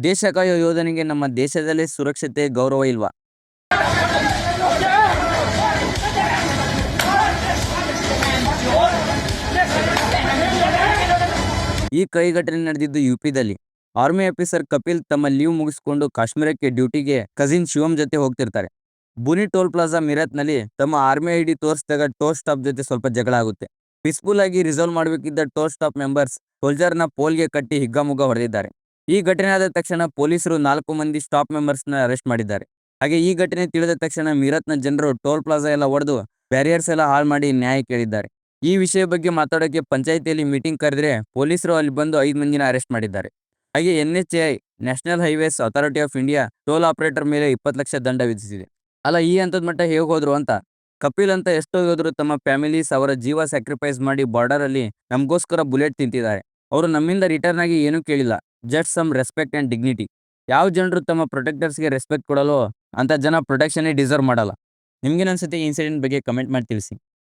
ದೇಶ ಕಾಯೋ ಯೋಧನಿಗೆ ನಮ್ಮ ದೇಶದಲ್ಲೇ ಸುರಕ್ಷತೆ ಗೌರವ ಇಲ್ವಾ? ಈ ಘಟನೆ ನಡೆದಿದ್ದು ಯುಪಿದಲ್ಲಿ. ಆರ್ಮಿ ಆಫೀಸರ್ ಕಪಿಲ್ ತಮ್ಮ ಲೀವ್ ಮುಗಿಸಿಕೊಂಡು ಕಾಶ್ಮೀರಕ್ಕೆ ಡ್ಯೂಟಿಗೆ ಕಸಿನ್ ಶಿವಮ್ ಜೊತೆ ಹೋಗ್ತಿರ್ತಾರೆ. ಬುನಿ ಟೋಲ್ ಪ್ಲಾಜಾ ನಲ್ಲಿ ತಮ್ಮ ಆರ್ಮಿ ಐಡಿ ತೋರಿಸಿದಾಗ ಟೋಲ್ ಸ್ಟಾಪ್ ಜೊತೆ ಸ್ವಲ್ಪ ಜಗಳ ಆಗುತ್ತೆ. ಪೀಸ್ಫುಲ್ ಆಗಿ ರಿಸಾಲ್ವ್ ಮಾಡಬೇಕಿದ್ದ ಟೋಲ್ ಸ್ಟಾಪ್ ಮೆಂಬರ್ಸ್ ಸೋಲ್ಜರ್ನ ಪೋಲ್ಗೆ ಕಟ್ಟಿ ಹಿಗ್ಗಾಮುಗ್ಗಾ ಹೊಡೆದಿದ್ದಾರೆ. ಈ ಘಟನೆ ಆದ ತಕ್ಷಣ ಪೊಲೀಸರು 4 ಮಂದಿ ಸ್ಟಾಪ್ ಮೆಂಬರ್ಸ್ನ ಅರೆಸ್ಟ್ ಮಾಡಿದ್ದಾರೆ. ಹಾಗೆ ಈ ಘಟನೆ ತಿಳಿದ ತಕ್ಷಣ ಮೀರತ್ನ ಜನರು ಟೋಲ್ ಪ್ಲಾಜಾ ಎಲ್ಲ ಒಡೆದು ಬ್ಯಾರಿಯರ್ಸ್ ಎಲ್ಲ ಹಾಳು ಮಾಡಿ ನ್ಯಾಯ ಕೇಳಿದ್ದಾರೆ. ಈ ವಿಷಯ ಬಗ್ಗೆ ಮಾತಾಡೋಕೆ ಪಂಚಾಯಿತಿಯಲ್ಲಿ ಮೀಟಿಂಗ್ ಕರೆದ್ರೆ ಪೊಲೀಸರು ಅಲ್ಲಿ ಬಂದು 5 ಮಂದಿನ ಅರೆಸ್ಟ್ ಮಾಡಿದ್ದಾರೆ. ಹಾಗೆ NHAI national highways authority of India toll operator ಮೇಲೆ 20 ಲಕ್ಷ ದಂಡ ವಿಧಿಸಿದೆ. ಅಲ್ಲ, ಈ ಹಂತದ ಮಟ್ಟ ಹೇಗೆ ಹೋದ್ರು ಅಂತ. ಕಪಿಲ್ ಅಂತ ಎಷ್ಟೋ ಯೋಧರು ತಮ್ಮ ಫ್ಯಾಮಿಲೀಸ್ ಅವರ ಜೀವ ಸ್ಯಾಕ್ರಿಫೈಸ್ ಮಾಡಿ ಬಾರ್ಡರ್ ಅಲ್ಲಿ ನಮಗೋಸ್ಕರ ಬುಲೆಟ್ ತಿಂತಿದ್ದಾರೆ. ಅವರು ನಮ್ಮಿಂದ ರಿಟರ್ನ್ ಆಗಿ ಏನೂ ಕೇಳಿಲ್ಲ, just some respect and dignity. ಯಾವ ಜನರು ತಮ್ಮ ಪ್ರೊಟೆಕ್ಟರ್ಸ್ಗೆ ರೆಸ್ಪೆಕ್ಟ್ ಕೊಡಲು ಅಂತ ಜನ ಪ್ರೊಟೆಕ್ಷನ್ನೇ ಡಿಸರ್ವ್ ಮಾಡಲ್ಲ. ನಿಮ್ಗೇನು ಅನ್ಸುತ್ತೆ ಈ ಇನ್ಸಿಡೆಂಟ್ ಬಗ್ಗೆ? ಕಮೆಂಟ್ ಮಾಡಿ ತಿಳಿಸಿ.